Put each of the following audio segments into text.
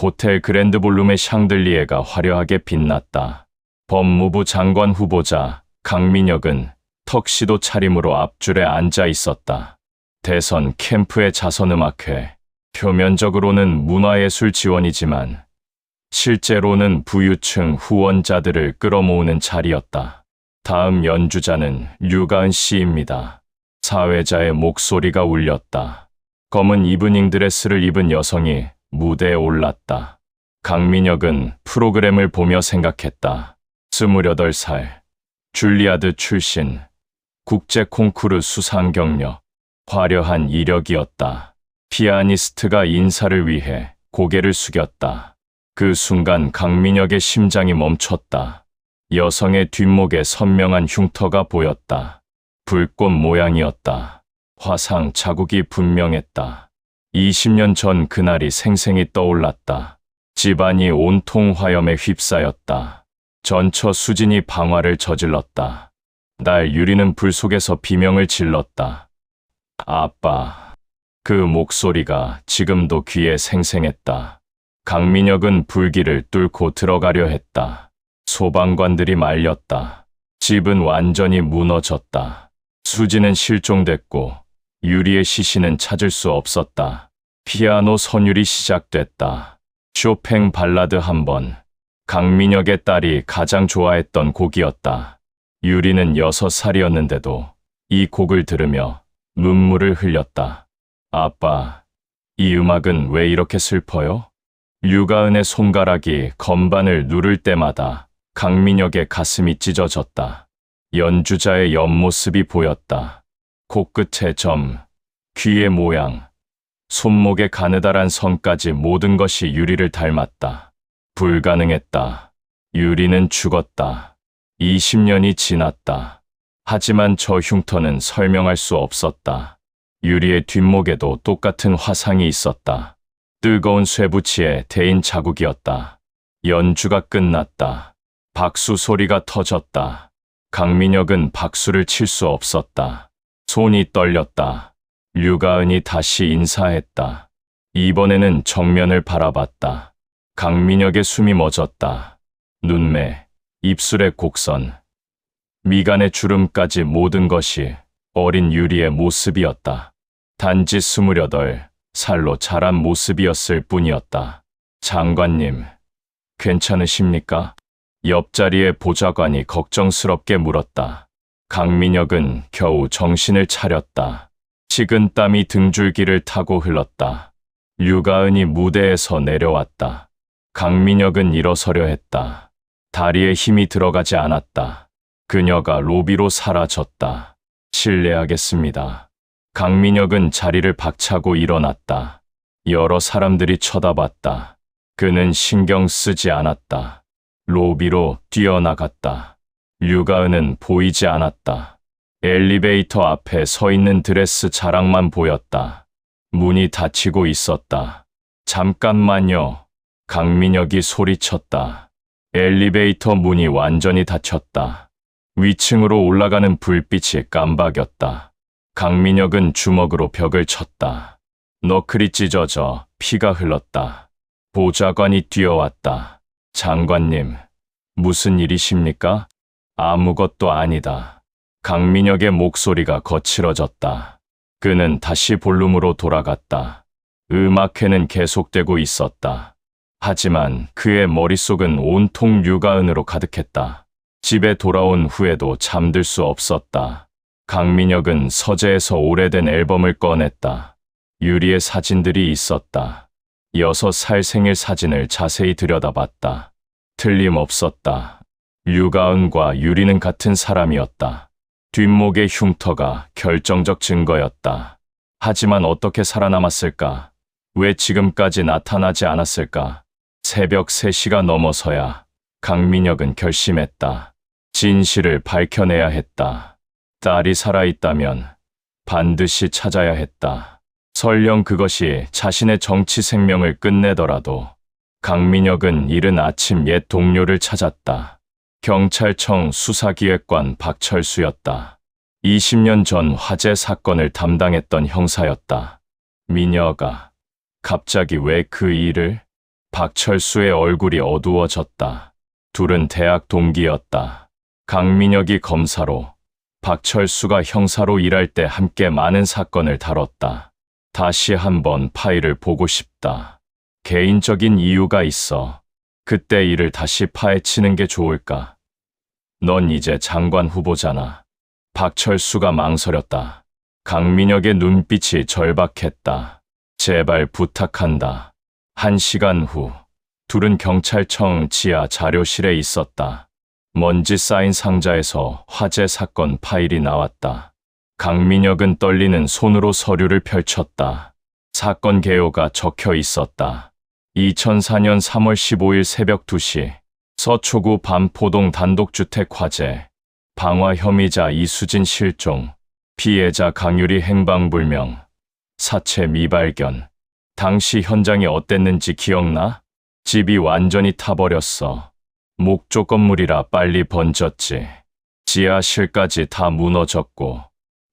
호텔 그랜드 볼룸의 샹들리에가 화려하게 빛났다. 법무부 장관 후보자 강민혁은 턱시도 차림으로 앞줄에 앉아 있었다. 대선 캠프의 자선음악회, 표면적으로는 문화예술 지원이지만 실제로는 부유층 후원자들을 끌어모으는 자리였다. 다음 연주자는 류가은 씨입니다. 사회자의 목소리가 울렸다. 검은 이브닝 드레스를 입은 여성이 무대에 올랐다. 강민혁은 프로그램을 보며 생각했다. 28살, 줄리아드 출신, 국제 콩쿠르 수상 경력, 화려한 이력이었다. 피아니스트가 인사를 위해 고개를 숙였다. 그 순간 강민혁의 심장이 멈췄다. 여성의 뒷목에 선명한 흉터가 보였다. 불꽃 모양이었다. 화상 자국이 분명했다. 20년 전 그날이 생생히 떠올랐다. 집안이 온통 화염에 휩싸였다. 전처 수진이 방화를 저질렀다. 날 유리는 불 속에서 비명을 질렀다. 아빠. 그 목소리가 지금도 귀에 생생했다. 강민혁은 불길을 뚫고 들어가려 했다. 소방관들이 말렸다. 집은 완전히 무너졌다. 수지는 실종됐고 유리의 시신은 찾을 수 없었다. 피아노 선율이 시작됐다. 쇼팽 발라드 한 번. 강민혁의 딸이 가장 좋아했던 곡이었다. 유리는 6살이었는데도 이 곡을 들으며 눈물을 흘렸다. 아빠, 이 음악은 왜 이렇게 슬퍼요? 류가은의 손가락이 건반을 누를 때마다 강민혁의 가슴이 찢어졌다. 연주자의 옆모습이 보였다. 코끝의 점, 귀의 모양, 손목의 가느다란 선까지 모든 것이 유리를 닮았다. 불가능했다. 유리는 죽었다. 20년이 지났다. 하지만 저 흉터는 설명할 수 없었다. 유리의 뒷목에도 똑같은 화상이 있었다. 뜨거운 쇠붙이에 대인 자국이었다. 연주가 끝났다. 박수 소리가 터졌다. 강민혁은 박수를 칠 수 없었다. 손이 떨렸다. 류가은이 다시 인사했다. 이번에는 정면을 바라봤다. 강민혁의 숨이 멎었다. 눈매, 입술의 곡선, 미간의 주름까지 모든 것이 어린 유리의 모습이었다. 단지 28살로 자란 모습이었을 뿐이었다. 장관님, 괜찮으십니까? 옆자리의 보좌관이 걱정스럽게 물었다. 강민혁은 겨우 정신을 차렸다. 식은 땀이 등줄기를 타고 흘렀다. 류가은이 무대에서 내려왔다. 강민혁은 일어서려 했다. 다리에 힘이 들어가지 않았다. 그녀가 로비로 사라졌다. 실례하겠습니다. 강민혁은 자리를 박차고 일어났다. 여러 사람들이 쳐다봤다. 그는 신경 쓰지 않았다. 로비로 뛰어나갔다. 류가은은 보이지 않았다. 엘리베이터 앞에 서 있는 드레스 자락만 보였다. 문이 닫히고 있었다. 잠깐만요. 강민혁이 소리쳤다. 엘리베이터 문이 완전히 닫혔다. 위층으로 올라가는 불빛이 깜박였다. 강민혁은 주먹으로 벽을 쳤다. 너클이 찢어져 피가 흘렀다. 보좌관이 뛰어왔다. 장관님, 무슨 일이십니까? 아무것도 아니다. 강민혁의 목소리가 거칠어졌다. 그는 다시 볼룸으로 돌아갔다. 음악회는 계속되고 있었다. 하지만 그의 머릿속은 온통 류가은으로 가득했다. 집에 돌아온 후에도 잠들 수 없었다. 강민혁은 서재에서 오래된 앨범을 꺼냈다. 유리의 사진들이 있었다. 6살 생일 사진을 자세히 들여다봤다. 틀림없었다. 류가은과 유리는 같은 사람이었다. 뒷목의 흉터가 결정적 증거였다. 하지만 어떻게 살아남았을까? 왜 지금까지 나타나지 않았을까? 새벽 3시가 넘어서야 강민혁은 결심했다. 진실을 밝혀내야 했다. 딸이 살아있다면 반드시 찾아야 했다. 설령 그것이 자신의 정치 생명을 끝내더라도. 강민혁은 이른 아침 옛 동료를 찾았다. 경찰청 수사기획관 박철수였다. 20년 전 화재 사건을 담당했던 형사였다. 민혁아, 갑자기 왜 그 일을? 박철수의 얼굴이 어두워졌다. 둘은 대학 동기였다. 강민혁이 검사로, 박철수가 형사로 일할 때 함께 많은 사건을 다뤘다. 다시 한번 파일을 보고 싶다. 개인적인 이유가 있어. 그때 일을 다시 파헤치는 게 좋을까? 넌 이제 장관 후보잖아. 박철수가 망설였다. 강민혁의 눈빛이 절박했다. 제발 부탁한다. 1시간 후, 둘은 경찰청 지하 자료실에 있었다. 먼지 쌓인 상자에서 화재 사건 파일이 나왔다. 강민혁은 떨리는 손으로 서류를 펼쳤다. 사건 개요가 적혀 있었다. 2004년 3월 15일 새벽 2시, 서초구 반포동 단독주택 화재, 방화 혐의자 이수진 실종, 피해자 강유리 행방불명, 사체 미발견. 당시 현장이 어땠는지 기억나? 집이 완전히 타버렸어. 목조 건물이라 빨리 번졌지. 지하실까지 다 무너졌고,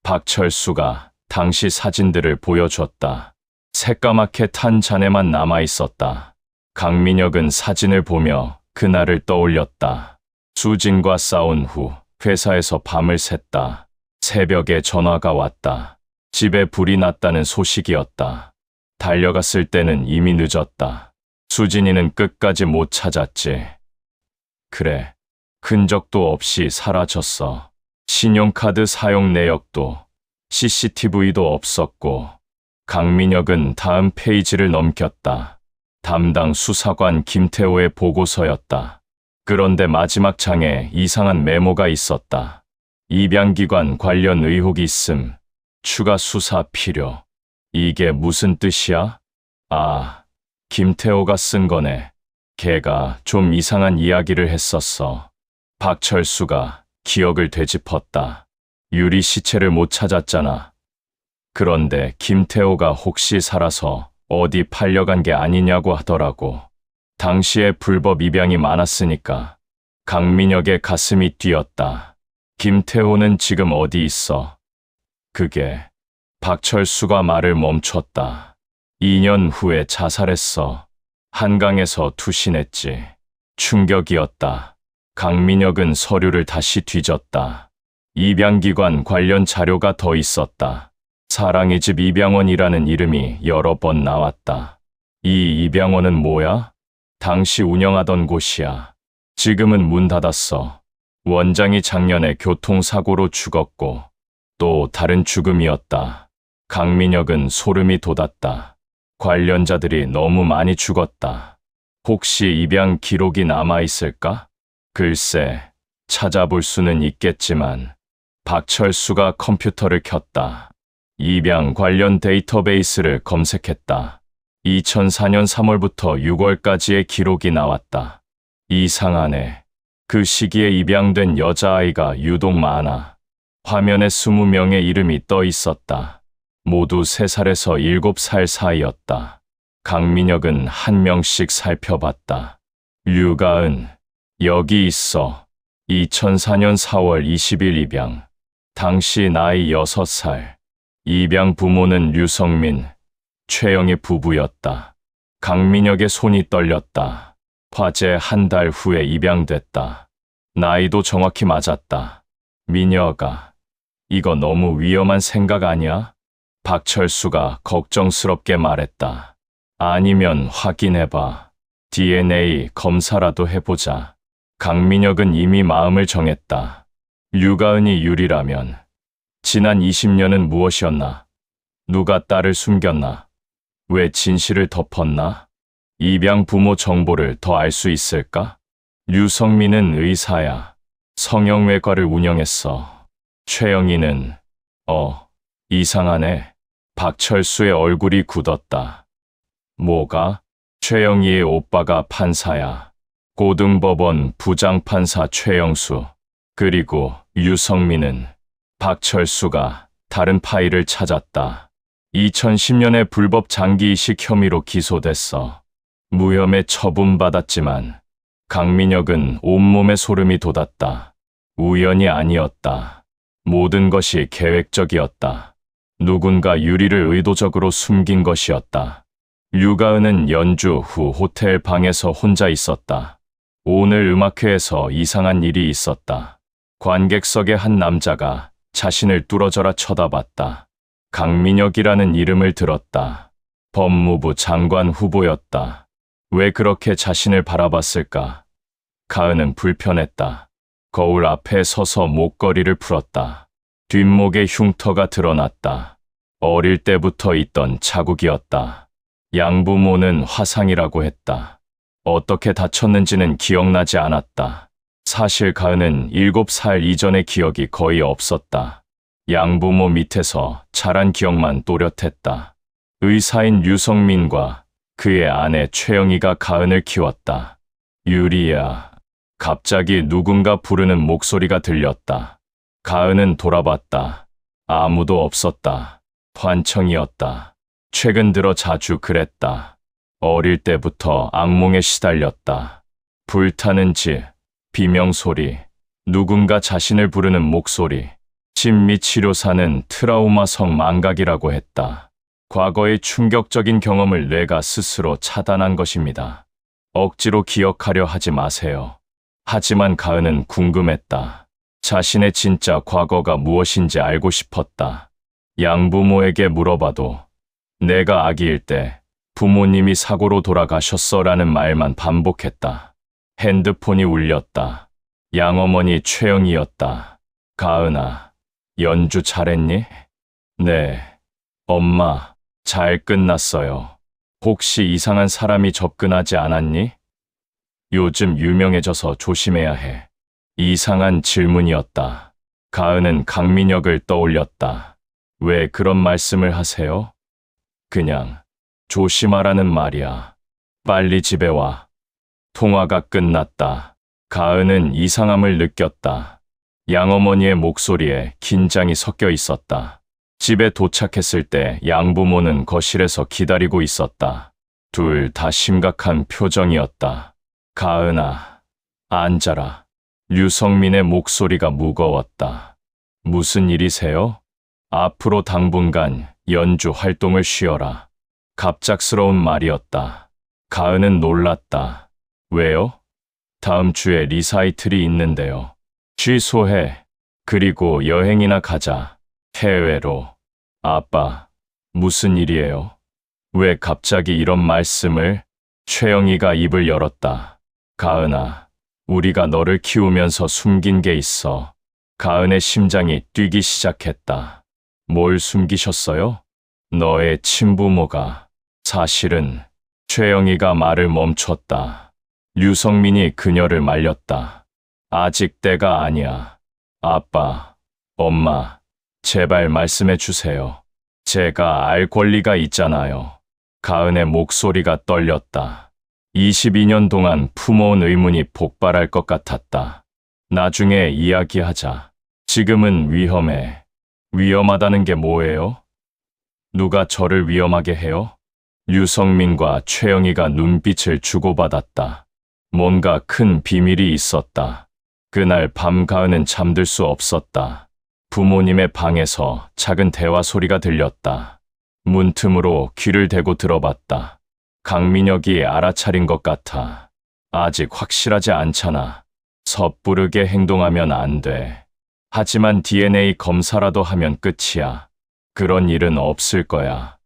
박철수가 당시 사진들을 보여줬다. 새까맣게 탄 잔해만 남아있었다. 강민혁은 사진을 보며 그날을 떠올렸다. 수진과 싸운 후 회사에서 밤을 샜다. 새벽에 전화가 왔다. 집에 불이 났다는 소식이었다. 달려갔을 때는 이미 늦었다. 수진이는 끝까지 못 찾았지. 그래, 흔적도 없이 사라졌어. 신용카드 사용 내역도, CCTV도 없었고, 강민혁은 다음 페이지를 넘겼다. 담당 수사관 김태호의 보고서였다. 그런데 마지막 장에 이상한 메모가 있었다. 입양기관 관련 의혹이 있음. 추가 수사 필요. 이게 무슨 뜻이야? 아, 김태호가 쓴 거네. 걔가 좀 이상한 이야기를 했었어. 박철수가 기억을 되짚었다. 유리 시체를 못 찾았잖아. 그런데 김태호가 혹시 살아서 어디 팔려간 게 아니냐고 하더라고. 당시에 불법 입양이 많았으니까. 강민혁의 가슴이 뛰었다. 김태호는 지금 어디 있어? 그게, 박철수가 말을 멈췄다. 2년 후에 자살했어. 한강에서 투신했지. 충격이었다. 강민혁은 서류를 다시 뒤졌다. 입양기관 관련 자료가 더 있었다. 사랑의 집 입양원이라는 이름이 여러 번 나왔다. 이 입양원은 뭐야? 당시 운영하던 곳이야. 지금은 문 닫았어. 원장이 작년에 교통사고로 죽었고 또 다른 죽음이었다. 강민혁은 소름이 돋았다. 관련자들이 너무 많이 죽었다. 혹시 입양 기록이 남아있을까? 글쎄, 찾아볼 수는 있겠지만. 박철수가 컴퓨터를 켰다. 입양 관련 데이터베이스를 검색했다. 2004년 3월부터 6월까지의 기록이 나왔다. 이상하네. 그 시기에 입양된 여자아이가 유독 많아. 화면에 20명의 이름이 떠 있었다. 모두 3살에서 7살 사이였다. 강민혁은 한 명씩 살펴봤다. 류가은, 여기 있어. 2004년 4월 20일 입양. 당시 나이 6살. 입양 부모는 류성민, 최영희 부부였다. 강민혁의 손이 떨렸다. 화재 한 달 후에 입양됐다. 나이도 정확히 맞았다. 민혁아, 이거 너무 위험한 생각 아니야? 박철수가 걱정스럽게 말했다. 아니면 확인해봐. DNA 검사라도 해보자. 강민혁은 이미 마음을 정했다. 류가은이 유리라면 지난 20년은 무엇이었나? 누가 딸을 숨겼나? 왜 진실을 덮었나? 입양 부모 정보를 더 알 수 있을까? 류성민은 의사야. 성형외과를 운영했어. 최영희는 이상하네. 박철수의 얼굴이 굳었다. 뭐가? 최영희의 오빠가 판사야. 고등법원 부장판사 최영수. 그리고 유성민은 박철수가 다른 파일을 찾았다. 2010년에 불법 장기이식 혐의로 기소됐어. 무혐의 처분받았지만 강민혁은 온몸에 소름이 돋았다. 우연이 아니었다. 모든 것이 계획적이었다. 누군가 유리를 의도적으로 숨긴 것이었다. 류가은은 연주 후 호텔 방에서 혼자 있었다. 오늘 음악회에서 이상한 일이 있었다. 관객석의 한 남자가 자신을 뚫어져라 쳐다봤다. 강민혁이라는 이름을 들었다. 법무부 장관 후보였다. 왜 그렇게 자신을 바라봤을까? 가은은 불편했다. 거울 앞에 서서 목걸이를 풀었다. 뒷목에 흉터가 드러났다. 어릴 때부터 있던 자국이었다. 양부모는 화상이라고 했다. 어떻게 다쳤는지는 기억나지 않았다. 사실 가은은 7살 이전의 기억이 거의 없었다. 양부모 밑에서 자란 기억만 또렷했다. 의사인 류성민과 그의 아내 최영희가 가은을 키웠다. 유리야. 갑자기 누군가 부르는 목소리가 들렸다. 가은은 돌아봤다. 아무도 없었다. 환청이었다. 최근 들어 자주 그랬다. 어릴 때부터 악몽에 시달렸다. 불타는 집, 비명소리, 누군가 자신을 부르는 목소리. 심리치료사는 트라우마성 망각이라고 했다. 과거의 충격적인 경험을 뇌가 스스로 차단한 것입니다. 억지로 기억하려 하지 마세요. 하지만 가은은 궁금했다. 자신의 진짜 과거가 무엇인지 알고 싶었다. 양부모에게 물어봐도 내가 아기일 때 부모님이 사고로 돌아가셨어라는 말만 반복했다. 핸드폰이 울렸다. 양어머니 최영이었다. 가은아, 연주 잘했니? 네. 엄마, 잘 끝났어요. 혹시 이상한 사람이 접근하지 않았니? 요즘 유명해져서 조심해야 해. 이상한 질문이었다. 가은은 강민혁을 떠올렸다. 왜 그런 말씀을 하세요? 그냥 조심하라는 말이야. 빨리 집에 와. 통화가 끝났다. 가은은 이상함을 느꼈다. 양어머니의 목소리에 긴장이 섞여 있었다. 집에 도착했을 때 양부모는 거실에서 기다리고 있었다. 둘 다 심각한 표정이었다. 가은아, 앉아라. 류성민의 목소리가 무거웠다. 무슨 일이세요? 앞으로 당분간 연주 활동을 쉬어라. 갑작스러운 말이었다. 가은은 놀랐다. 왜요? 다음 주에 리사이틀이 있는데요. 취소해. 그리고 여행이나 가자. 해외로. 아빠, 무슨 일이에요? 왜 갑자기 이런 말씀을? 최영희가 입을 열었다. 가은아, 우리가 너를 키우면서 숨긴 게 있어. 가은의 심장이 뛰기 시작했다. 뭘 숨기셨어요? 너의 친부모가. 사실은. 최영희가 말을 멈췄다. 류성민이 그녀를 말렸다. 아직 때가 아니야. 아빠, 엄마, 제발 말씀해 주세요. 제가 알 권리가 있잖아요. 가은의 목소리가 떨렸다. 22년 동안 품어온 의문이 폭발할 것 같았다. 나중에 이야기하자. 지금은 위험해. 위험하다는 게 뭐예요? 누가 저를 위험하게 해요? 류성민과 최영희가 눈빛을 주고받았다. 뭔가 큰 비밀이 있었다. 그날 밤 가은은 잠들 수 없었다. 부모님의 방에서 작은 대화 소리가 들렸다. 문틈으로 귀를 대고 들어봤다. 강민혁이 알아차린 것 같아. 아직 확실하지 않잖아. 섣부르게 행동하면 안 돼. 하지만 DNA 검사라도 하면 끝이야. 그런 일은 없을 거야.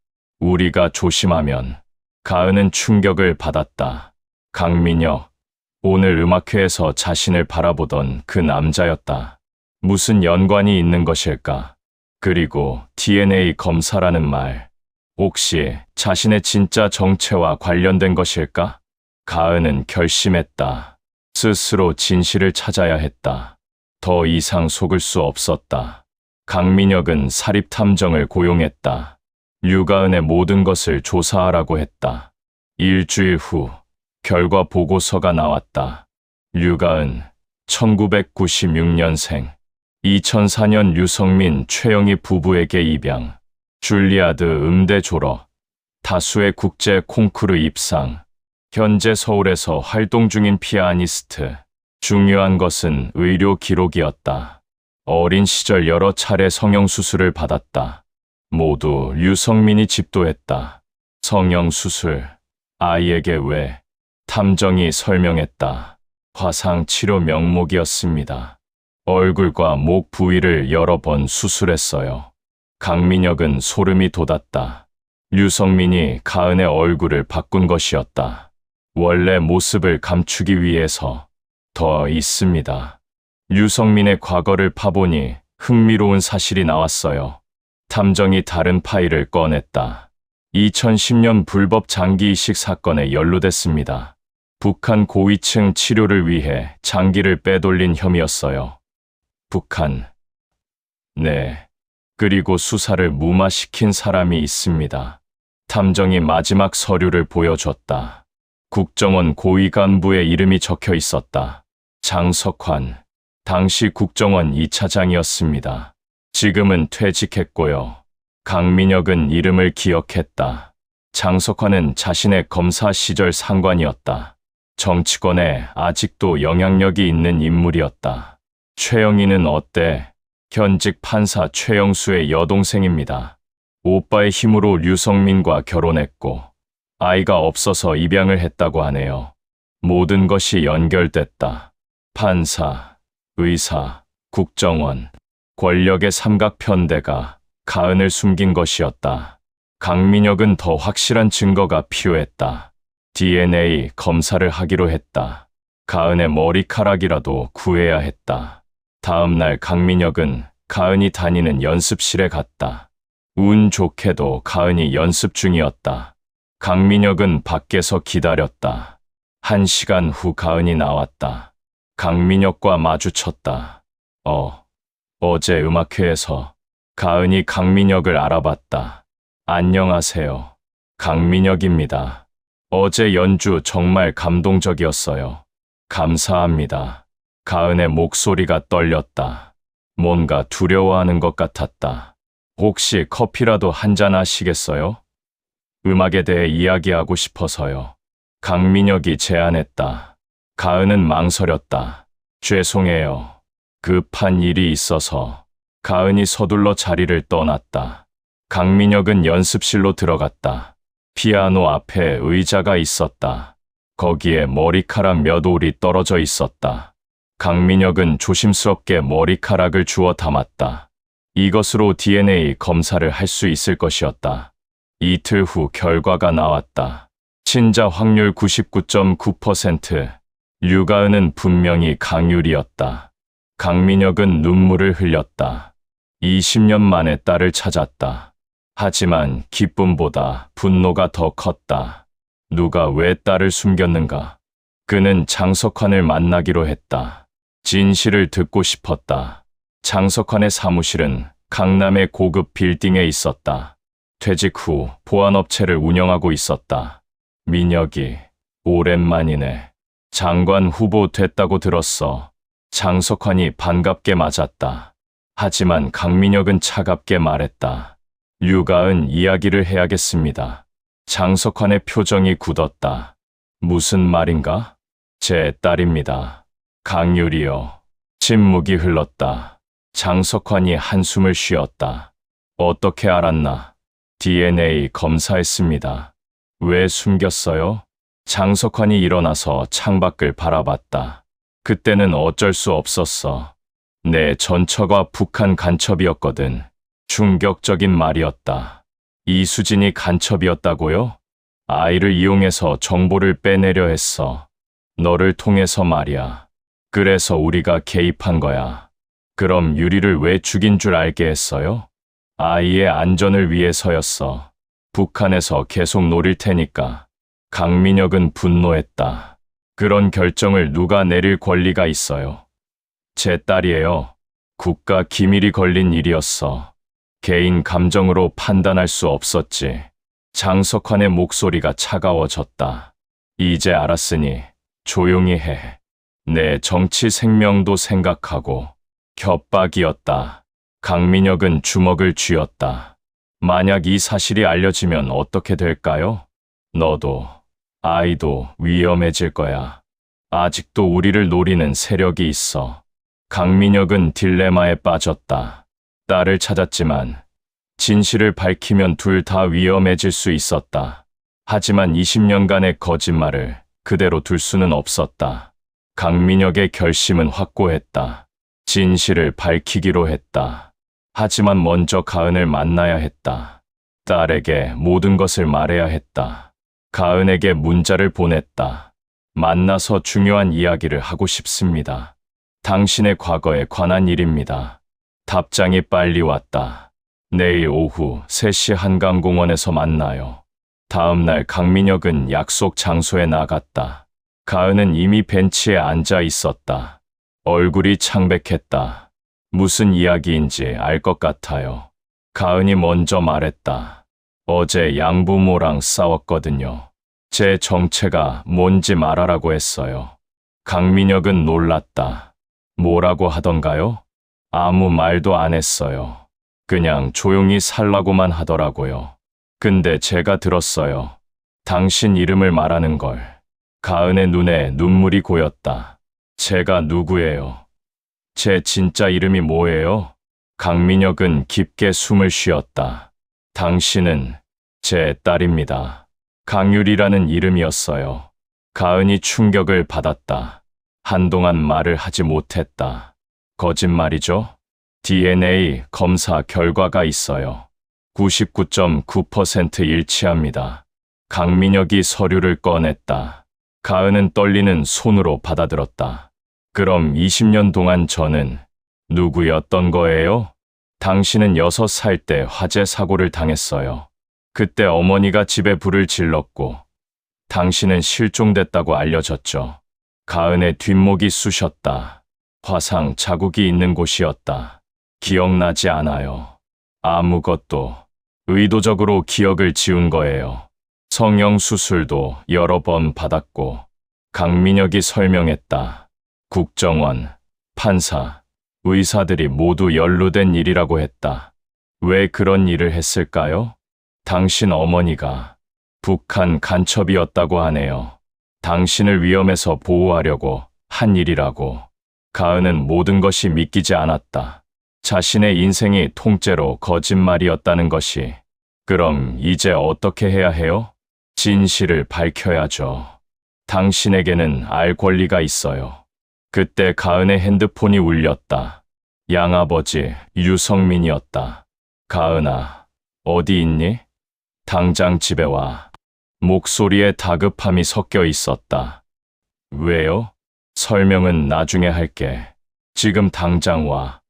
우리가 조심하면. 가은은 충격을 받았다. 강민혁, 오늘 음악회에서 자신을 바라보던 그 남자였다. 무슨 연관이 있는 것일까? 그리고 DNA 검사라는 말. 혹시 자신의 진짜 정체와 관련된 것일까? 가은은 결심했다. 스스로 진실을 찾아야 했다. 더 이상 속을 수 없었다. 강민혁은 사립탐정을 고용했다. 류가은의 모든 것을 조사하라고 했다. 일주일 후 결과 보고서가 나왔다. 류가은 1996년생 2004년 류성민 최영희 부부에게 입양. 줄리아드 음대 졸업. 다수의 국제 콩쿠르 입상. 현재 서울에서 활동 중인 피아니스트. 중요한 것은 의료 기록이었다. 어린 시절 여러 차례 성형수술을 받았다. 모두 류성민이 집도했다. 성형수술. 아이에게 왜? 탐정이 설명했다. 화상 치료 명목이었습니다. 얼굴과 목 부위를 여러 번 수술했어요. 강민혁은 소름이 돋았다. 류성민이 가은의 얼굴을 바꾼 것이었다. 원래 모습을 감추기 위해서. 더 있습니다. 류성민의 과거를 파보니 흥미로운 사실이 나왔어요. 탐정이 다른 파일을 꺼냈다. 2010년 불법 장기 이식 사건에 연루됐습니다. 북한 고위층 치료를 위해 장기를 빼돌린 혐의였어요. 북한. 네. 그리고 수사를 무마시킨 사람이 있습니다. 탐정이 마지막 서류를 보여줬다. 국정원 고위 간부의 이름이 적혀 있었다. 장석환. 당시 국정원 2차장이었습니다. 지금은 퇴직했고요. 강민혁은 이름을 기억했다. 장석환은 자신의 검사 시절 상관이었다. 정치권에 아직도 영향력이 있는 인물이었다. 최영희는 어때? 현직 판사 최영수의 여동생입니다. 오빠의 힘으로 류성민과 결혼했고 아이가 없어서 입양을 했다고 하네요. 모든 것이 연결됐다. 판사, 의사, 국정원, 권력의 삼각편대가 가은을 숨긴 것이었다. 강민혁은 더 확실한 증거가 필요했다. DNA 검사를 하기로 했다. 가은의 머리카락이라도 구해야 했다. 다음 날 강민혁은 가은이 다니는 연습실에 갔다. 운 좋게도 가은이 연습 중이었다. 강민혁은 밖에서 기다렸다. 1시간 후 가은이 나왔다. 강민혁과 마주쳤다. 어제 음악회에서. 가은이 강민혁을 알아봤다. 안녕하세요. 강민혁입니다. 어제 연주 정말 감동적이었어요. 감사합니다. 가은의 목소리가 떨렸다. 뭔가 두려워하는 것 같았다. 혹시 커피라도 한잔 하시겠어요? 음악에 대해 이야기하고 싶어서요. 강민혁이 제안했다. 가은은 망설였다. 죄송해요. 급한 일이 있어서. 가은이 서둘러 자리를 떠났다. 강민혁은 연습실로 들어갔다. 피아노 앞에 의자가 있었다. 거기에 머리카락 몇 올이 떨어져 있었다. 강민혁은 조심스럽게 머리카락을 주워 담았다. 이것으로 DNA 검사를 할 수 있을 것이었다. 이틀 후 결과가 나왔다. 친자 확률 99.9%. 류가은은 분명히 강율이었다. 강민혁은 눈물을 흘렸다. 20년 만에 딸을 찾았다. 하지만 기쁨보다 분노가 더 컸다. 누가 왜 딸을 숨겼는가? 그는 장석환을 만나기로 했다. 진실을 듣고 싶었다. 장석환의 사무실은 강남의 고급 빌딩에 있었다. 퇴직 후 보안업체를 운영하고 있었다. 민혁이, 오랜만이네. 장관 후보 됐다고 들었어. 장석환이 반갑게 맞았다. 하지만 강민혁은 차갑게 말했다. 류가은 이야기를 해야겠습니다. 장석환의 표정이 굳었다. 무슨 말인가? 제 딸입니다. 강율이요. 침묵이 흘렀다. 장석환이 한숨을 쉬었다. 어떻게 알았나? DNA 검사했습니다. 왜 숨겼어요? 장석환이 일어나서 창밖을 바라봤다. 그때는 어쩔 수 없었어. 내 전처가 북한 간첩이었거든. 충격적인 말이었다. 이수진이 간첩이었다고요? 아이를 이용해서 정보를 빼내려 했어. 너를 통해서 말이야. 그래서 우리가 개입한 거야. 그럼 유리를 왜 죽인 줄 알게 했어요? 아이의 안전을 위해서였어. 북한에서 계속 노릴 테니까. 강민혁은 분노했다. 그런 결정을 누가 내릴 권리가 있어요? 제 딸이에요. 국가 기밀이 걸린 일이었어. 개인 감정으로 판단할 수 없었지. 장석환의 목소리가 차가워졌다. 이제 알았으니 조용히 해. 내 정치 생명도 생각하고. 협박이었다. 강민혁은 주먹을 쥐었다. 만약 이 사실이 알려지면 어떻게 될까요? 너도, 아이도 위험해질 거야. 아직도 우리를 노리는 세력이 있어. 강민혁은 딜레마에 빠졌다. 딸을 찾았지만 진실을 밝히면 둘 다 위험해질 수 있었다. 하지만 20년간의 거짓말을 그대로 둘 수는 없었다. 강민혁의 결심은 확고했다. 진실을 밝히기로 했다. 하지만 먼저 가은을 만나야 했다. 딸에게 모든 것을 말해야 했다. 가은에게 문자를 보냈다. 만나서 중요한 이야기를 하고 싶습니다. 당신의 과거에 관한 일입니다. 답장이 빨리 왔다. 내일 오후 3시 한강공원에서 만나요. 다음 날 강민혁은 약속 장소에 나갔다. 가은은 이미 벤치에 앉아 있었다. 얼굴이 창백했다. 무슨 이야기인지 알 것 같아요. 가은이 먼저 말했다. 어제 양부모랑 싸웠거든요. 제 정체가 뭔지 말하라고 했어요. 강민혁은 놀랐다. 뭐라고 하던가요? 아무 말도 안 했어요. 그냥 조용히 살라고만 하더라고요. 근데 제가 들었어요. 당신 이름을 말하는 걸. 가은의 눈에 눈물이 고였다. 제가 누구예요? 제 진짜 이름이 뭐예요? 강민혁은 깊게 숨을 쉬었다. 당신은 제 딸입니다. 강유리라는 이름이었어요. 가은이 충격을 받았다. 한동안 말을 하지 못했다. 거짓말이죠? DNA 검사 결과가 있어요. 99.9% 일치합니다. 강민혁이 서류를 꺼냈다. 가은은 떨리는 손으로 받아들었다. 그럼 20년 동안 저는 누구였던 거예요? 당신은 6살 때 화재 사고를 당했어요. 그때 어머니가 집에 불을 질렀고 당신은 실종됐다고 알려졌죠. 가은의 뒷목이 쑤셨다. 화상 자국이 있는 곳이었다. 기억나지 않아요. 아무것도. 의도적으로 기억을 지운 거예요. 성형수술도 여러 번 받았고. 강민혁이 설명했다. 국정원, 판사, 의사들이 모두 연루된 일이라고 했다. 왜 그런 일을 했을까요? 당신 어머니가 북한 간첩이었다고 하네요. 당신을 위험에서 보호하려고 한 일이라고. 가은은 모든 것이 믿기지 않았다. 자신의 인생이 통째로 거짓말이었다는 것이. 그럼 이제 어떻게 해야 해요? 진실을 밝혀야죠. 당신에게는 알 권리가 있어요. 그때 가은의 핸드폰이 울렸다. 양아버지 유성민이었다. 가은아, 어디 있니? 당장 집에 와. 목소리에 다급함이 섞여 있었다. 왜요? 설명은 나중에 할게. 지금 당장 와.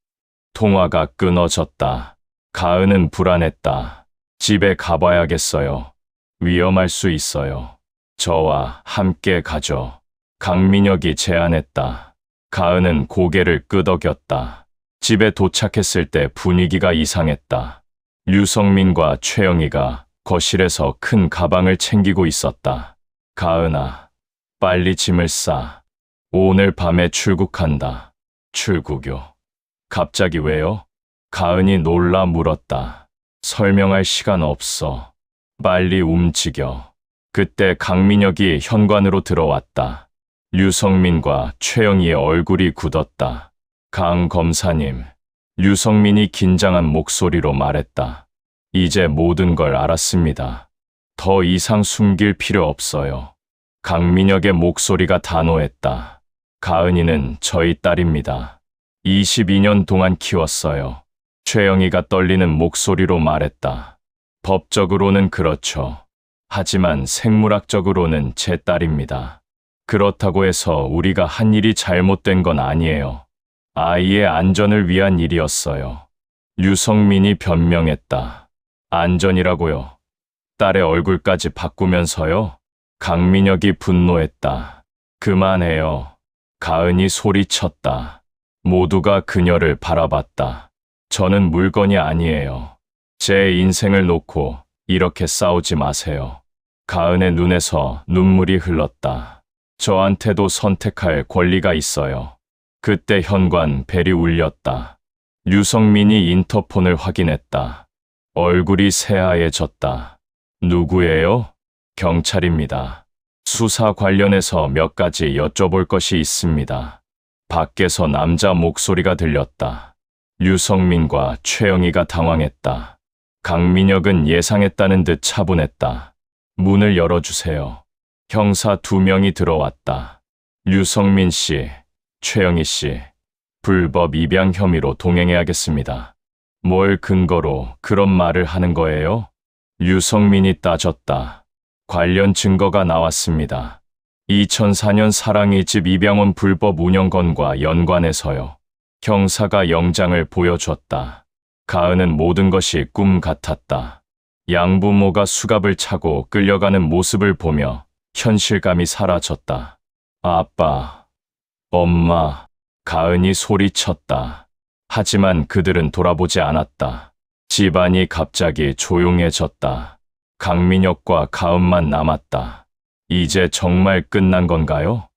통화가 끊어졌다. 가은은 불안했다. 집에 가봐야겠어요. 위험할 수 있어요. 저와 함께 가죠. 강민혁이 제안했다. 가은은 고개를 끄덕였다. 집에 도착했을 때 분위기가 이상했다. 류성민과 최영희가 거실에서 큰 가방을 챙기고 있었다. 가은아, 빨리 짐을 싸. 오늘 밤에 출국한다. 출국요. 갑자기 왜요? 가은이 놀라 물었다. 설명할 시간 없어. 빨리 움직여. 그때 강민혁이 현관으로 들어왔다. 류성민과 최영희의 얼굴이 굳었다. 강 검사님, 류성민이 긴장한 목소리로 말했다. 이제 모든 걸 알았습니다. 더 이상 숨길 필요 없어요. 강민혁의 목소리가 단호했다. 가은이는 저희 딸입니다. 22년 동안 키웠어요. 최영희가 떨리는 목소리로 말했다. 법적으로는 그렇죠. 하지만 생물학적으로는 제 딸입니다. 그렇다고 해서 우리가 한 일이 잘못된 건 아니에요. 아이의 안전을 위한 일이었어요. 류성민이 변명했다. 안전이라고요? 딸의 얼굴까지 바꾸면서요? 강민혁이 분노했다. 그만해요. 가은이 소리쳤다. 모두가 그녀를 바라봤다. 저는 물건이 아니에요. 제 인생을 놓고 이렇게 싸우지 마세요. 가은의 눈에서 눈물이 흘렀다. 저한테도 선택할 권리가 있어요. 그때 현관 벨이 울렸다. 류성민이 인터폰을 확인했다. 얼굴이 새하얘졌다. 누구예요? 경찰입니다. 수사 관련해서 몇 가지 여쭤볼 것이 있습니다. 밖에서 남자 목소리가 들렸다. 류성민과 최영희가 당황했다. 강민혁은 예상했다는 듯 차분했다. 문을 열어주세요. 형사 2명이 들어왔다. 류성민 씨, 최영희 씨, 불법 입양 혐의로 동행해야겠습니다. 뭘 근거로 그런 말을 하는 거예요? 류성민이 따졌다. 관련 증거가 나왔습니다. 2004년 사랑이 집 입양원 불법 운영 건과 연관해서요. 형사가 영장을 보여줬다. 가은은 모든 것이 꿈 같았다. 양부모가 수갑을 차고 끌려가는 모습을 보며 현실감이 사라졌다. 아빠, 엄마, 가은이 소리쳤다. 하지만 그들은 돌아보지 않았다. 집안이 갑자기 조용해졌다. 강민혁과 가은만 남았다. 이제 정말 끝난 건가요?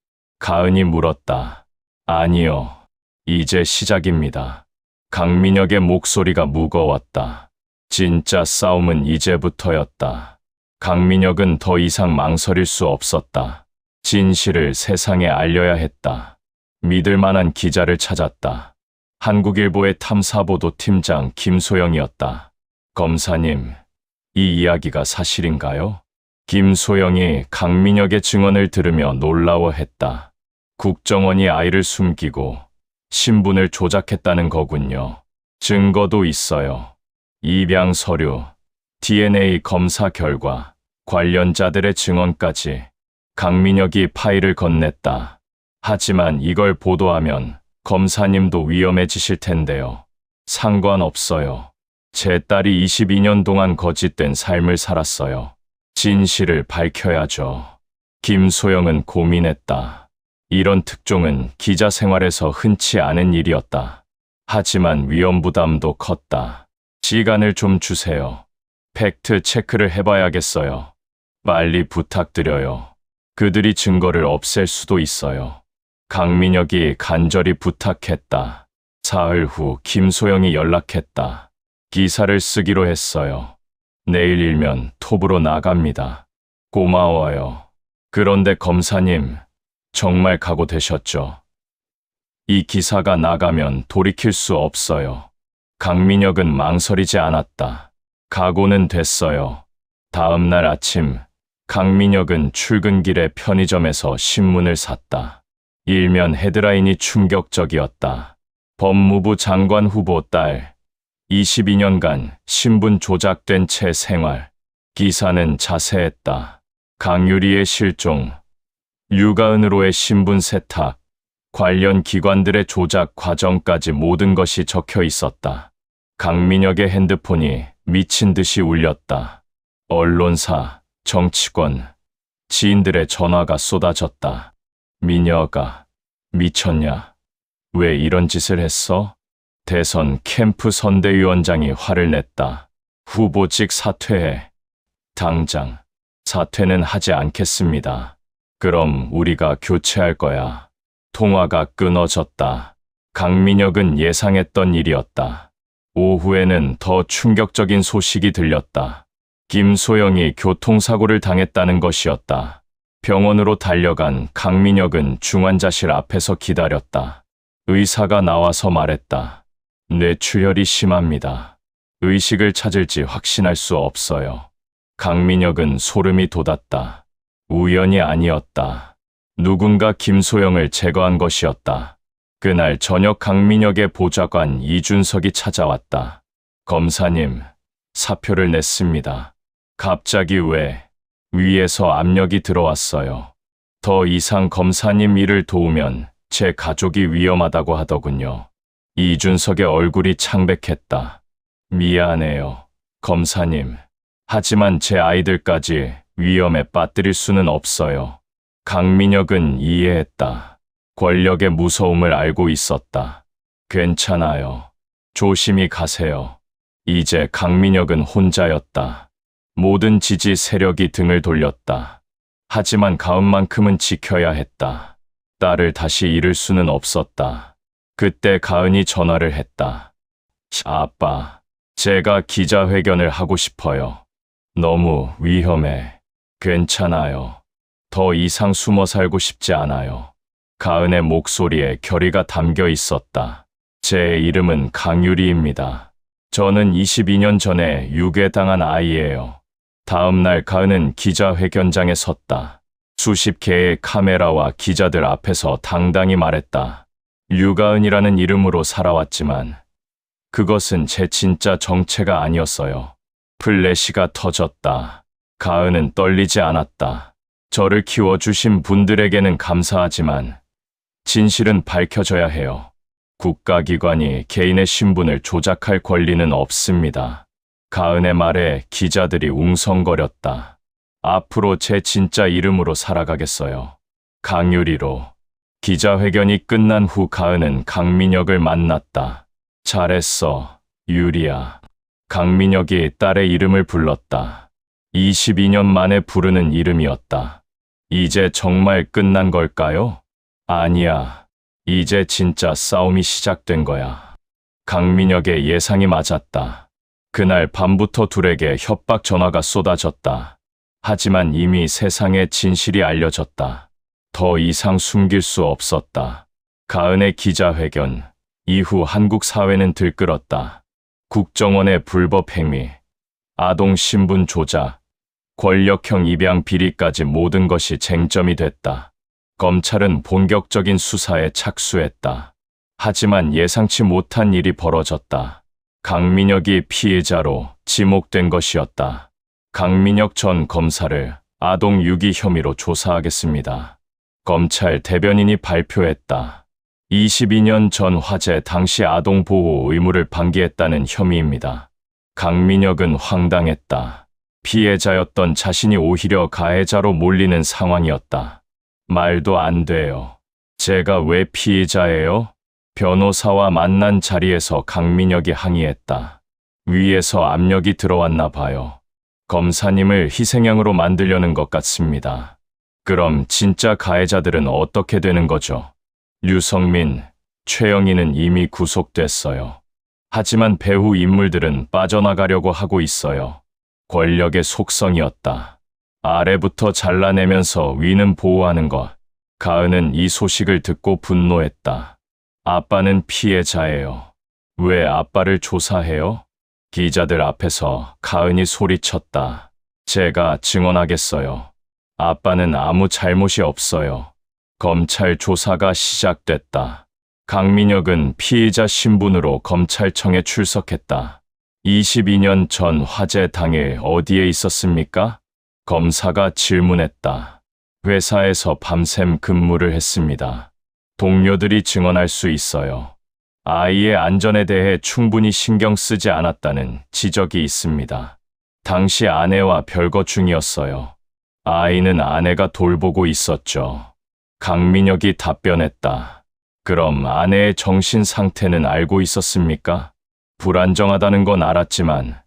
가은이 물었다. 아니요. 이제 시작입니다. 강민혁의 목소리가 무거웠다. 진짜 싸움은 이제부터였다. 강민혁은 더 이상 망설일 수 없었다. 진실을 세상에 알려야 했다. 믿을 만한 기자를 찾았다. 한국일보의 탐사보도 팀장 김소영이었다. 검사님, 이 이야기가 사실인가요? 김소영이 강민혁의 증언을 들으며 놀라워했다. 국정원이 아이를 숨기고 신분을 조작했다는 거군요. 증거도 있어요. 입양 서류, DNA 검사 결과, 관련자들의 증언까지. 강민혁이 파일을 건넸다. 하지만 이걸 보도하면 검사님도 위험해지실 텐데요. 상관없어요. 제 딸이 22년 동안 거짓된 삶을 살았어요. 진실을 밝혀야죠. 김소영은 고민했다. 이런 특종은 기자 생활에서 흔치 않은 일이었다. 하지만 위험 부담도 컸다. 시간을 좀 주세요. 팩트 체크를 해봐야겠어요. 빨리 부탁드려요. 그들이 증거를 없앨 수도 있어요. 강민혁이 간절히 부탁했다. 사흘 후 김소영이 연락했다. 기사를 쓰기로 했어요. 내일 일면 톱으로 나갑니다. 고마워요. 그런데 검사님, 정말 각오되셨죠? 이 기사가 나가면 돌이킬 수 없어요. 강민혁은 망설이지 않았다. 각오는 됐어요. 다음 날 아침, 강민혁은 출근길에 편의점에서 신문을 샀다. 일면 헤드라인이 충격적이었다. 법무부 장관 후보 딸, 22년간 신분 조작된 채 생활. 기사는 자세했다. 강유리의 실종, 유가은으로의 신분 세탁, 관련 기관들의 조작 과정까지 모든 것이 적혀 있었다. 강민혁의 핸드폰이 미친 듯이 울렸다. 언론사, 정치권, 지인들의 전화가 쏟아졌다. 민혁아, 미쳤냐? 왜 이런 짓을 했어? 대선 캠프 선대위원장이 화를 냈다. 후보직 사퇴해. 당장. 사퇴는 하지 않겠습니다. 그럼 우리가 교체할 거야. 통화가 끊어졌다. 강민혁은 예상했던 일이었다. 오후에는 더 충격적인 소식이 들렸다. 김소영이 교통사고를 당했다는 것이었다. 병원으로 달려간 강민혁은 중환자실 앞에서 기다렸다. 의사가 나와서 말했다. 뇌출혈이 심합니다. 의식을 찾을지 확신할 수 없어요. 강민혁은 소름이 돋았다. 우연이 아니었다. 누군가 김소영을 제거한 것이었다. 그날 저녁 강민혁의 보좌관 이준석이 찾아왔다. 검사님, 사표를 냈습니다. 갑자기 왜? 위에서 압력이 들어왔어요. 더 이상 검사님 일을 도우면 제 가족이 위험하다고 하더군요. 이준석의 얼굴이 창백했다. 미안해요, 검사님. 하지만 제 아이들까지 위험에 빠뜨릴 수는 없어요. 강민혁은 이해했다. 권력의 무서움을 알고 있었다. 괜찮아요. 조심히 가세요. 이제 강민혁은 혼자였다. 모든 지지 세력이 등을 돌렸다. 하지만 가은만큼은 지켜야 했다. 딸을 다시 잃을 수는 없었다. 그때 가은이 전화를 했다. 아빠, 제가 기자회견을 하고 싶어요. 너무 위험해. 괜찮아요. 더 이상 숨어 살고 싶지 않아요. 가은의 목소리에 결의가 담겨 있었다. 제 이름은 강유리입니다. 저는 22년 전에 유괴당한 아이예요. 다음 날 가은은 기자회견장에 섰다. 수십 개의 카메라와 기자들 앞에서 당당히 말했다. 류가은이라는 이름으로 살아왔지만 그것은 제 진짜 정체가 아니었어요. 플래시가 터졌다. 가은은 떨리지 않았다. 저를 키워주신 분들에게는 감사하지만 진실은 밝혀져야 해요. 국가기관이 개인의 신분을 조작할 권리는 없습니다. 가은의 말에 기자들이 웅성거렸다. 앞으로 제 진짜 이름으로 살아가겠어요. 강유리로. 기자회견이 끝난 후 가은은 강민혁을 만났다. 잘했어, 유리야. 강민혁이 딸의 이름을 불렀다. 22년 만에 부르는 이름이었다. 이제 정말 끝난 걸까요? 아니야. 이제 진짜 싸움이 시작된 거야. 강민혁의 예상이 맞았다. 그날 밤부터 둘에게 협박 전화가 쏟아졌다. 하지만 이미 세상의 진실이 알려졌다. 더 이상 숨길 수 없었다. 가은의 기자회견 이후 한국 사회는 들끓었다. 국정원의 불법 행위, 아동 신분 조작, 권력형 입양 비리까지 모든 것이 쟁점이 됐다. 검찰은 본격적인 수사에 착수했다. 하지만 예상치 못한 일이 벌어졌다. 강민혁이 피해자로 지목된 것이었다. 강민혁 전 검사를 아동 유기 혐의로 조사하겠습니다. 검찰 대변인이 발표했다. 22년 전 화재 당시 아동 보호 의무를 방기했다는 혐의입니다. 강민혁은 황당했다. 피해자였던 자신이 오히려 가해자로 몰리는 상황이었다. 말도 안 돼요. 제가 왜 피해자예요? 변호사와 만난 자리에서 강민혁이 항의했다. 위에서 압력이 들어왔나 봐요. 검사님을 희생양으로 만들려는 것 같습니다. 그럼 진짜 가해자들은 어떻게 되는 거죠? 류성민, 최영희는 이미 구속됐어요. 하지만 배후 인물들은 빠져나가려고 하고 있어요. 권력의 속성이었다. 아래부터 잘라내면서 위는 보호하는 것. 가은은 이 소식을 듣고 분노했다. 아빠는 피해자예요. 왜 아빠를 조사해요? 기자들 앞에서 가은이 소리쳤다. 제가 증언하겠어요. 아빠는 아무 잘못이 없어요. 검찰 조사가 시작됐다. 강민혁은 피의자 신분으로 검찰청에 출석했다. 22년 전 화재 당일 어디에 있었습니까? 검사가 질문했다. 회사에서 밤샘 근무를 했습니다. 동료들이 증언할 수 있어요. 아이의 안전에 대해 충분히 신경 쓰지 않았다는 지적이 있습니다. 당시 아내와 별거 중이었어요. 아이는 아내가 돌보고 있었죠. 강민혁이 답변했다. 그럼 아내의 정신 상태는 알고 있었습니까? 불안정하다는 건 알았지만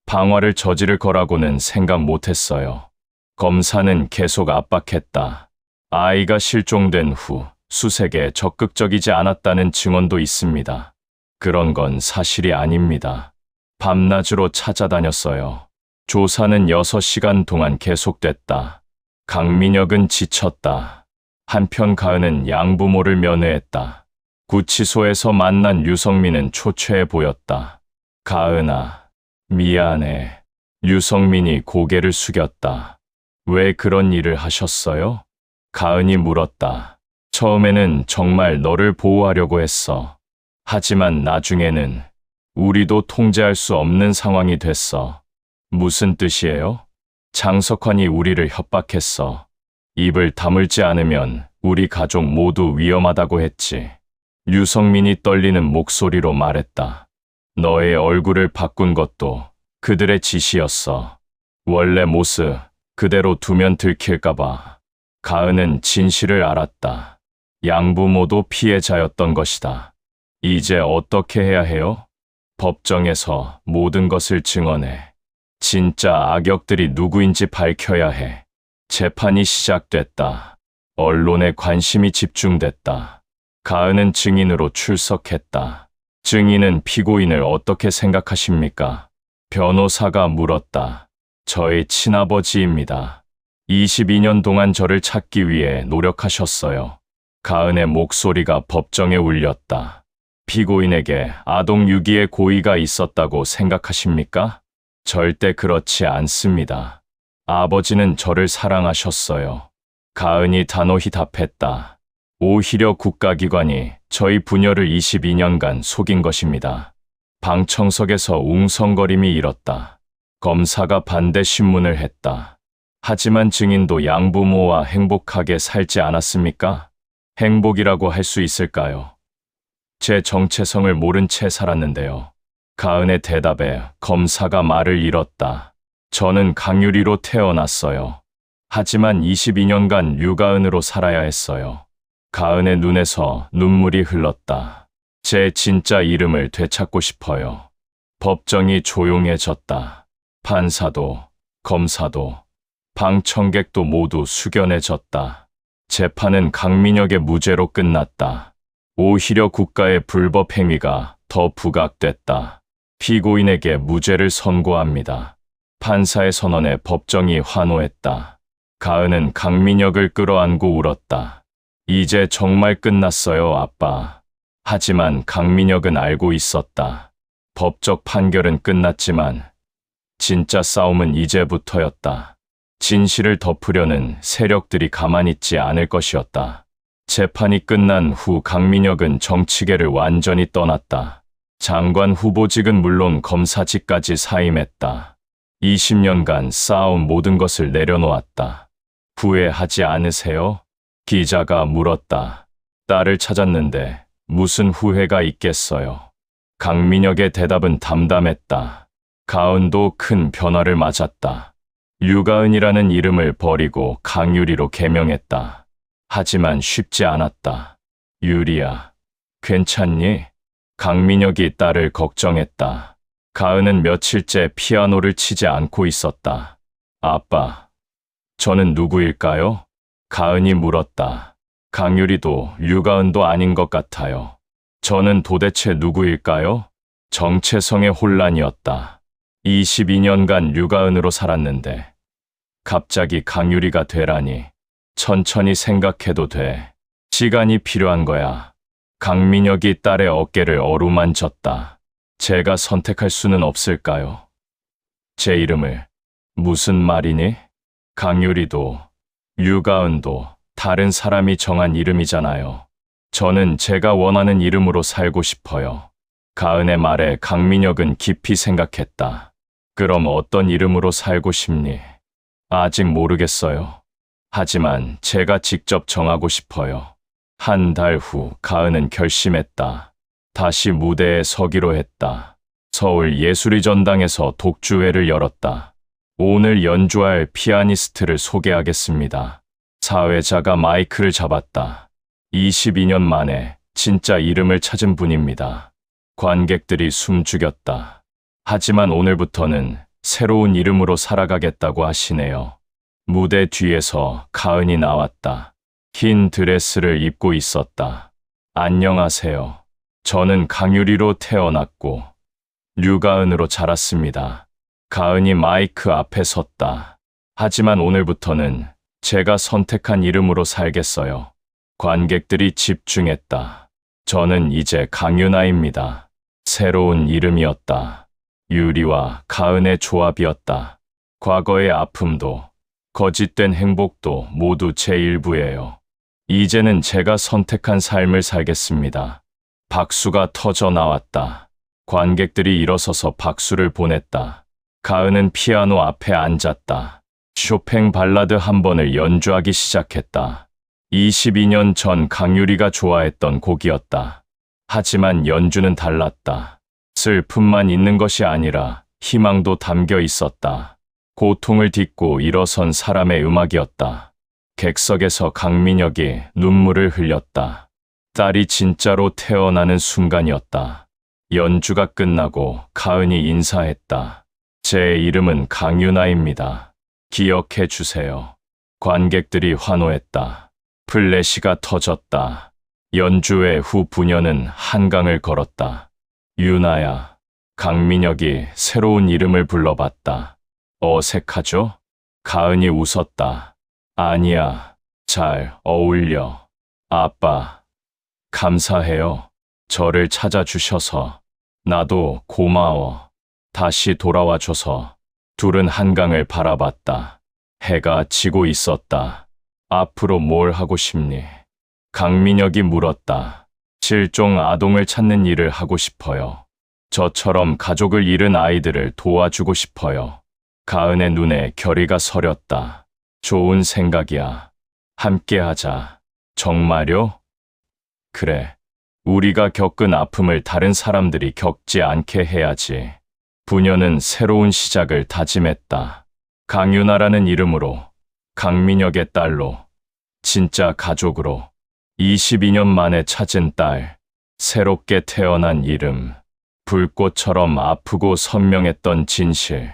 방화를 저지를 거라고는 생각 못했어요. 검사는 계속 압박했다. 아이가 실종된 후 수색에 적극적이지 않았다는 증언도 있습니다. 그런 건 사실이 아닙니다. 밤낮으로 찾아다녔어요. 조사는 6시간 동안 계속됐다. 강민혁은 지쳤다. 한편 가은은 양부모를 면회했다. 구치소에서 만난 류성민은 초췌해 보였다. 가은아, 미안해. 류성민이 고개를 숙였다. 왜 그런 일을 하셨어요? 가은이 물었다. 처음에는 정말 너를 보호하려고 했어. 하지만 나중에는 우리도 통제할 수 없는 상황이 됐어. 무슨 뜻이에요? 장석환이 우리를 협박했어. 입을 다물지 않으면 우리 가족 모두 위험하다고 했지. 류성민이 떨리는 목소리로 말했다. 너의 얼굴을 바꾼 것도 그들의 짓이었어. 원래 모습 그대로 두면 들킬까봐. 가은은 진실을 알았다. 양부모도 피해자였던 것이다. 이제 어떻게 해야 해요? 법정에서 모든 것을 증언해. 진짜 악역들이 누구인지 밝혀야 해. 재판이 시작됐다. 언론의 관심이 집중됐다. 가은은 증인으로 출석했다. 증인은 피고인을 어떻게 생각하십니까? 변호사가 물었다. 저의 친아버지입니다. 22년 동안 저를 찾기 위해 노력하셨어요. 가은의 목소리가 법정에 울렸다. 피고인에게 아동 유기의 고의가 있었다고 생각하십니까? 절대 그렇지 않습니다. 아버지는 저를 사랑하셨어요. 가은이 단호히 답했다. 오히려 국가기관이 저희 부녀를 22년간 속인 것입니다. 방청석에서 웅성거림이 일었다. 검사가 반대 신문을 했다. 하지만 증인도 양부모와 행복하게 살지 않았습니까? 행복이라고 할 수 있을까요? 제 정체성을 모른 채 살았는데요. 가은의 대답에 검사가 말을 잃었다. 저는 강유리로 태어났어요. 하지만 22년간 류가은으로 살아야 했어요. 가은의 눈에서 눈물이 흘렀다. 제 진짜 이름을 되찾고 싶어요. 법정이 조용해졌다. 판사도, 검사도, 방청객도 모두 숙연해졌다. 재판은 강민혁의 무죄로 끝났다. 오히려 국가의 불법 행위가 더 부각됐다. 피고인에게 무죄를 선고합니다. 판사의 선언에 법정이 환호했다. 가은은 강민혁을 끌어안고 울었다. 이제 정말 끝났어요, 아빠. 하지만 강민혁은 알고 있었다. 법적 판결은 끝났지만 진짜 싸움은 이제부터였다. 진실을 덮으려는 세력들이 가만히 있지 않을 것이었다. 재판이 끝난 후 강민혁은 정치계를 완전히 떠났다. 장관 후보직은 물론 검사직까지 사임했다. 20년간 쌓아온 모든 것을 내려놓았다. 후회하지 않으세요? 기자가 물었다. 딸을 찾았는데 무슨 후회가 있겠어요. 강민혁의 대답은 담담했다. 가은도 큰 변화를 맞았다. 류가은이라는 이름을 버리고 강유리로 개명했다. 하지만 쉽지 않았다. 유리야, 괜찮니? 강민혁이 딸을 걱정했다. 가은은 며칠째 피아노를 치지 않고 있었다. 아빠, 저는 누구일까요? 가은이 물었다. 강유리도 류가은도 아닌 것 같아요. 저는 도대체 누구일까요? 정체성의 혼란이었다. 22년간 류가은으로 살았는데 갑자기 강유리가 되라니. 천천히 생각해도 돼. 시간이 필요한 거야. 강민혁이 딸의 어깨를 어루만졌다. 제가 선택할 수는 없을까요? 제 이름을. 무슨 말이니? 강유리도 류가은도 다른 사람이 정한 이름이잖아요. 저는 제가 원하는 이름으로 살고 싶어요. 가은의 말에 강민혁은 깊이 생각했다. 그럼 어떤 이름으로 살고 싶니? 아직 모르겠어요. 하지만 제가 직접 정하고 싶어요. 한 달 후 가은은 결심했다. 다시 무대에 서기로 했다. 서울 예술의 전당에서 독주회를 열었다. 오늘 연주할 피아니스트를 소개하겠습니다. 사회자가 마이크를 잡았다. 22년 만에 진짜 이름을 찾은 분입니다. 관객들이 숨죽였다. 하지만 오늘부터는 새로운 이름으로 살아가겠다고 하시네요. 무대 뒤에서 가은이 나왔다. 흰 드레스를 입고 있었다. 안녕하세요. 저는 강유리로 태어났고 류가은으로 자랐습니다. 가은이 마이크 앞에 섰다. 하지만 오늘부터는 제가 선택한 이름으로 살겠어요. 관객들이 집중했다. 저는 이제 강윤아입니다. 새로운 이름이었다. 유리와 가은의 조합이었다. 과거의 아픔도 거짓된 행복도 모두 제 일부예요. 이제는 제가 선택한 삶을 살겠습니다. 박수가 터져 나왔다. 관객들이 일어서서 박수를 보냈다. 가은은 피아노 앞에 앉았다. 쇼팽 발라드 한 번을 연주하기 시작했다. 22년 전 강유리가 좋아했던 곡이었다. 하지만 연주는 달랐다. 슬픔만 있는 것이 아니라 희망도 담겨 있었다. 고통을 딛고 일어선 사람의 음악이었다. 객석에서 강민혁이 눈물을 흘렸다. 딸이 진짜로 태어나는 순간이었다. 연주가 끝나고 가은이 인사했다. 제 이름은 강윤아입니다. 기억해 주세요. 관객들이 환호했다. 플래시가 터졌다. 연주회 후 부녀는 한강을 걸었다. 윤아야, 강민혁이 새로운 이름을 불러봤다. 어색하죠? 가은이 웃었다. 아니야, 잘 어울려. 아빠, 감사해요. 저를 찾아주셔서. 나도 고마워. 다시 돌아와줘서. 둘은 한강을 바라봤다. 해가 지고 있었다. 앞으로 뭘 하고 싶니? 강민혁이 물었다. 실종 아동을 찾는 일을 하고 싶어요. 저처럼 가족을 잃은 아이들을 도와주고 싶어요. 가은의 눈에 결의가 서렸다. 좋은 생각이야. 함께하자. 정말요? 그래. 우리가 겪은 아픔을 다른 사람들이 겪지 않게 해야지. 부녀는 새로운 시작을 다짐했다. 강윤아라는 이름으로, 강민혁의 딸로, 진짜 가족으로, 22년 만에 찾은 딸, 새롭게 태어난 이름, 불꽃처럼 아프고 선명했던 진실.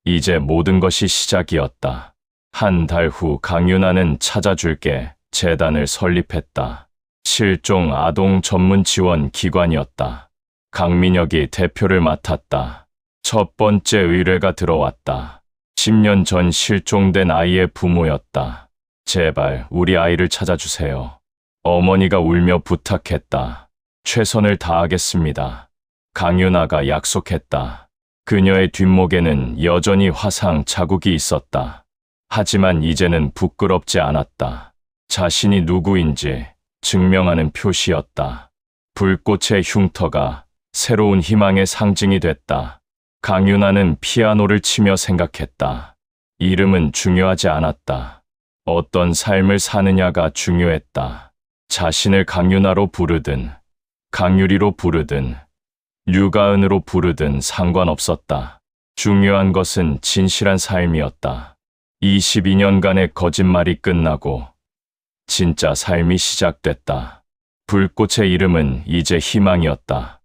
이제 모든 것이 시작이었다. 한 달 후 강윤아는 찾아줄게 재단을 설립했다. 실종 아동 전문 지원 기관이었다. 강민혁이 대표를 맡았다. 첫 번째 의뢰가 들어왔다. 10년 전 실종된 아이의 부모였다. 제발 우리 아이를 찾아주세요. 어머니가 울며 부탁했다. 최선을 다하겠습니다. 강윤아가 약속했다. 그녀의 뒷목에는 여전히 화상 자국이 있었다. 하지만 이제는 부끄럽지 않았다. 자신이 누구인지 증명하는 표시였다. 불꽃의 흉터가 새로운 희망의 상징이 됐다. 강윤아는 피아노를 치며 생각했다. 이름은 중요하지 않았다. 어떤 삶을 사느냐가 중요했다. 자신을 강윤아로 부르든, 강유리로 부르든, 류가은으로 부르든 상관없었다. 중요한 것은 진실한 삶이었다. 22년간의 거짓말이 끝나고 진짜 삶이 시작됐다. 불꽃의 이름은 이제 희망이었다.